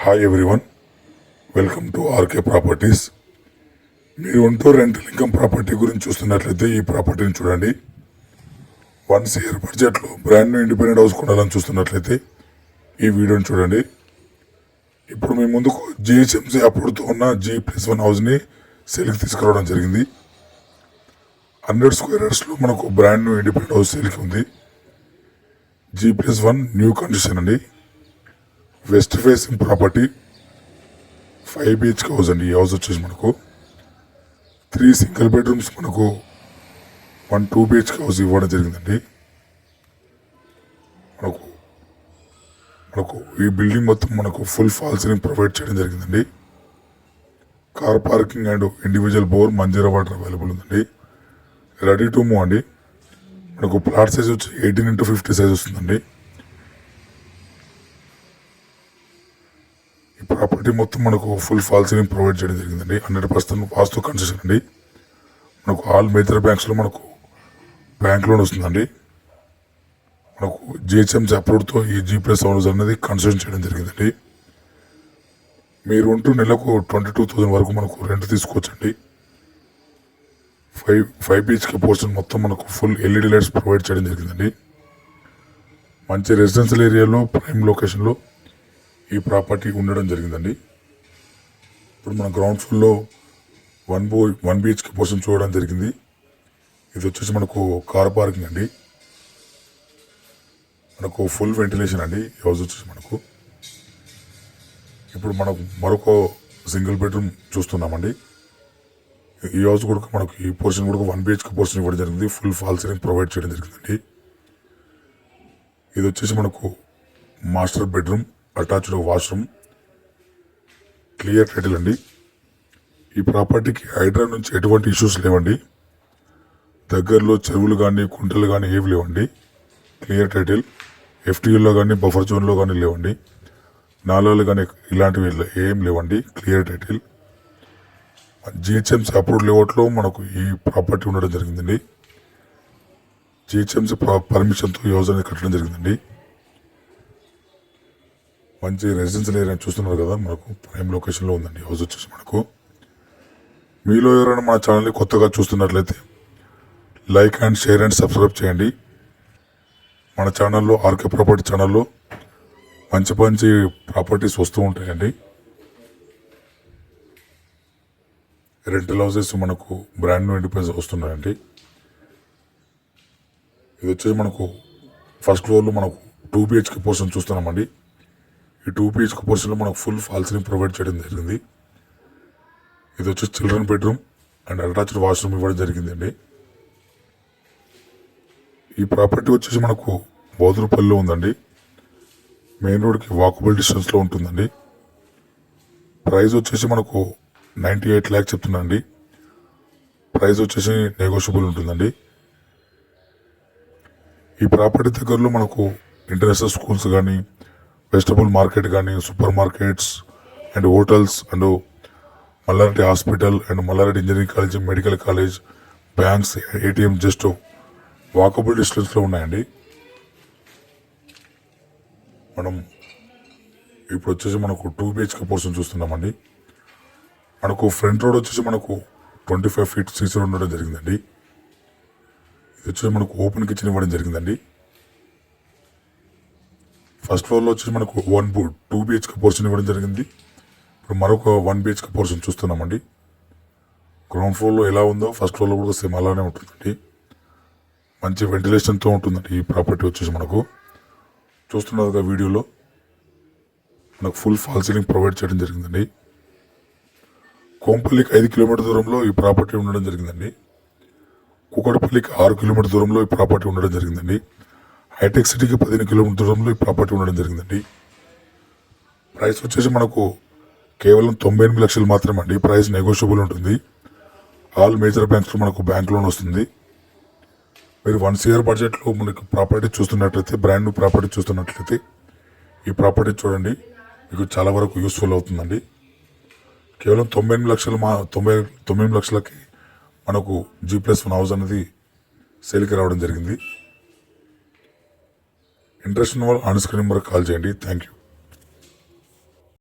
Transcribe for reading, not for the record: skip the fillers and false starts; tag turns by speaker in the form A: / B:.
A: Hi everyone, welcome to RK properties. మీరు ఉంటూ rental income property గురించి చూస్తున్నట్లయితే ఈ ప్రాపర్టీని చూడండి. 1 CR బడ్జెట్లో బ్రాండ్ న్యూ ఇండిపెండెంట్ హౌస్ కొనాలని చూస్తున్నట్లయితే ఈ వీడియోని చూడండి. ఇప్పుడు మీ ముందుకు GHMC అప్రూవ్డ్తో ఉన్న G+1 హౌస్ని సేల్కి తీసుకురావడం జరిగింది. 100 స్క్వేర్ యార్డ్స్లో మనకు బ్రాండ్ న్యూ ఇండిపెండెంట్ హౌస్ సేల్కి ఉంది. G+1 న్యూ కండిషన్ అండి. West facing property, 5 BHK house అండి. ఈ హౌస్ వచ్చేసి మనకు 3 సింగిల్ బెడ్రూమ్స్, మనకు 1 2 BHK హౌస్ ఇవ్వడం జరిగిందండి. మనకు ఈ బిల్డింగ్ మొత్తం మనకు ఫుల్ ఫాల్ సీలింగ్ ప్రొవైడ్ చేయడం జరిగిందండి. Car parking and individual bore, Manjeera water available ఉందండి. రెడీ టు మూవ్ అండి. మనకు ప్లాట్ సైజ్ వచ్చి 18x50 సైజ్ వస్తుందండి. ఈ ప్రాపర్టీ మొత్తం మనకు ఫుల్ ఫాల్ సీలింగ్ ప్రొవైడ్ చేయడం జరిగిందండి. 100% వాస్తు కన్సెషన్ అండి. మనకు ఆల్ మేజర్ బ్యాంక్స్లో మనకు బ్యాంక్ లోన్ వస్తుందండి. మనకు GHMC అప్రూవ్డ్తో ఈ G+ హౌస్ అనేది కన్స్ట్రక్షన్ చేయడం జరిగిందండి. మీరు ఉంటూ నెలకు 22,000 వరకు మనకు రెంట్ తీసుకోవచ్చండి. 5 BHK పోర్షన్ మొత్తం మనకు ఫుల్ LED లైట్స్ ప్రొవైడ్ చేయడం జరిగిందండి. మంచి రెసిడెన్షియల్ ఏరియాలో ప్రైమ్ లొకేషన్లో ఈ ప్రాపర్టీ ఉండడం జరిగిందండి. ఇప్పుడు మన గ్రౌండ్ ఫ్లోర్లో 1 BHK పోర్షన్ చూడడం జరిగింది. ఇది వచ్చేసి మనకు కార్ పార్కింగ్ అండి. మనకు ఫుల్ వెంటిలేషన్ అండి. ఈ హౌస్ వచ్చేసి మనకు ఇప్పుడు మనకు మరొక సింగిల్ బెడ్రూమ్ చూస్తున్నామండి. ఈ హౌస్ కూడా మనకు ఈ పోర్షన్ కూడా 1 BHK పోర్షన్ ఇవ్వడం జరిగింది. ఫుల్ ఫాల్ సీలింగ్ ప్రొవైడ్ చేయడం జరిగిందండి. ఇది వచ్చేసి మనకు master bedroom, attached washroom, clear title అండి. ఈ ప్రాపర్టీకి హైడ్రా నుంచి ఎటువంటి ఇష్యూస్ లేవండి. దగ్గరలో చెరువులు కానీ కుంటలు కానీ ఏవి లేవండి. Clear title. FTUలో కానీ బఫర్ జోన్లో కానీ లేవండి. నాలాలు కానీ ఇలాంటివి ఏం లేవండి. Clear title. GHMC అప్రూవ్డ్ లేఅవుట్లో మనకు ఈ ప్రాపర్టీ ఉండడం జరిగిందండి. GHMC పర్మిషన్తో ఈ హౌస్ అనేది కట్టడం జరిగిందండి. మంచి రెసిడెన్షియల్ ఏరియా చూస్తున్నారు కదా, మనకు ప్రైమ్ లొకేషన్లో ఉందండి హౌస్ వచ్చేసి మనకు. మీలో ఎవరైనా మన ఛానల్ని కొత్తగా చూస్తున్నట్లయితే like and share and subscribe చేయండి. మన ఛానల్లో ఆర్కే ప్రాపర్టీ ఛానల్లో మంచి మంచి ప్రాపర్టీస్ వస్తూ ఉంటాయండి. రెంటల్ హౌసెస్ మనకు బ్రాండ్ న్యూ ఇండిపెండెంట్ వస్తున్నాయండి. ఇది వచ్చేసి మనకు ఫస్ట్ ఫ్లోర్లో మనకు 2 BHK పోర్షన్ చూస్తున్నామండి. ఈ 2 BHK పోర్షన్లో మనకు ఫుల్ ఫాల్ సీలింగ్ ప్రొవైడ్ చేయడం జరిగింది. ఇది వచ్చి children bedroom and attached washroom ఇవ్వడం జరిగిందండి. ఈ ప్రాపర్టీ వచ్చేసి మనకు బోధులపల్లిలో ఉందండి. మెయిన్ రోడ్కి వాకబుల్ డిస్టెన్స్లో ఉంటుందండి. ప్రైస్ వచ్చేసి మనకు 98 lakhs చెప్తుందండి. ప్రైస్ వచ్చేసి నెగోషియబుల్ ఉంటుందండి. ఈ ప్రాపర్టీ దగ్గరలో మనకు ఇంటర్నేషనల్ స్కూల్స్ కానీ, వెజిటబుల్ మార్కెట్ కానీ, super markets and hotels and Mallareddy hospital and Mallareddy engineering college, medical college, banks, ATM just walkable డిస్టెన్స్లో ఉన్నాయండి. మనం ఇప్పుడు వచ్చేసి మనకు 2 BHK పోర్షన్ చూస్తున్నామండి. మనకు ఫ్రంట్ రోడ్ వచ్చేసి మనకు 25 feet CC రోడ్ ఉండడం జరిగిందండి. ఇది వచ్చేసి మనకు ఓపెన్ కిచెన్ ఇవ్వడం జరిగిందండి. ఫస్ట్ ఫ్లోర్లో వచ్చేసి మనకు 2 BHK పోర్షన్ ఇవ్వడం జరిగింది. ఇప్పుడు మరొక 1 BHK పోర్షన్ చూస్తున్నామండి. గ్రౌండ్ ఫ్లోర్లో ఎలా ఉందో ఫస్ట్ ఫ్లోర్లో కూడా సేమ్ అలానే ఉంటుందండి. మంచి వెంటిలేషన్తో ఉంటుందండి ఈ ప్రాపర్టీ వచ్చేసి మనకు. చూస్తున్నారు వీడియోలో మనకు ఫుల్ ఫాల్ సీలింగ్ ప్రొవైడ్ చేయడం జరిగిందండి. కోంపల్లికి 5 కిలోమీటర్ దూరంలో ఈ ప్రాపర్టీ ఉండడం జరిగిందండి. కూకట్పల్లికి 6 కిలోమీటర్ దూరంలో ఈ ప్రాపర్టీ ఉండడం జరిగిందండి. హైటెక్ సిటీకి 15 కిలోమీటర్ దూరంలో ఈ ప్రాపర్టీ ఉండడం జరిగిందండి. ప్రైస్ వచ్చేసి మనకు కేవలం 98 లక్షలు మాత్రమే అండి. ప్రైస్ నెగోషియబుల్ ఉంటుంది. ఆల్ మేజర్ బ్యాంక్స్లో మనకు బ్యాంక్ లోన్ వస్తుంది. మీరు 1 CR బడ్జెట్లో మనకు ప్రాపర్టీ చూస్తున్నట్లయితే, బ్రాండ్ న్యూ ప్రాపర్టీ చూస్తున్నట్లయితే ఈ ప్రాపర్టీ చూడండి, మీకు చాలా వరకు యూస్ఫుల్ అవుతుందండి. కేవలం 98 లక్షలకి మనకు G+1 హౌస్ అనేది సేల్కి రావడం జరిగింది. ఇంట్రెస్ట్ ఉన్న వాళ్ళు ఆన్ స్క్రీన్ నెంబర్కి కాల్ చేయండి. Thank you.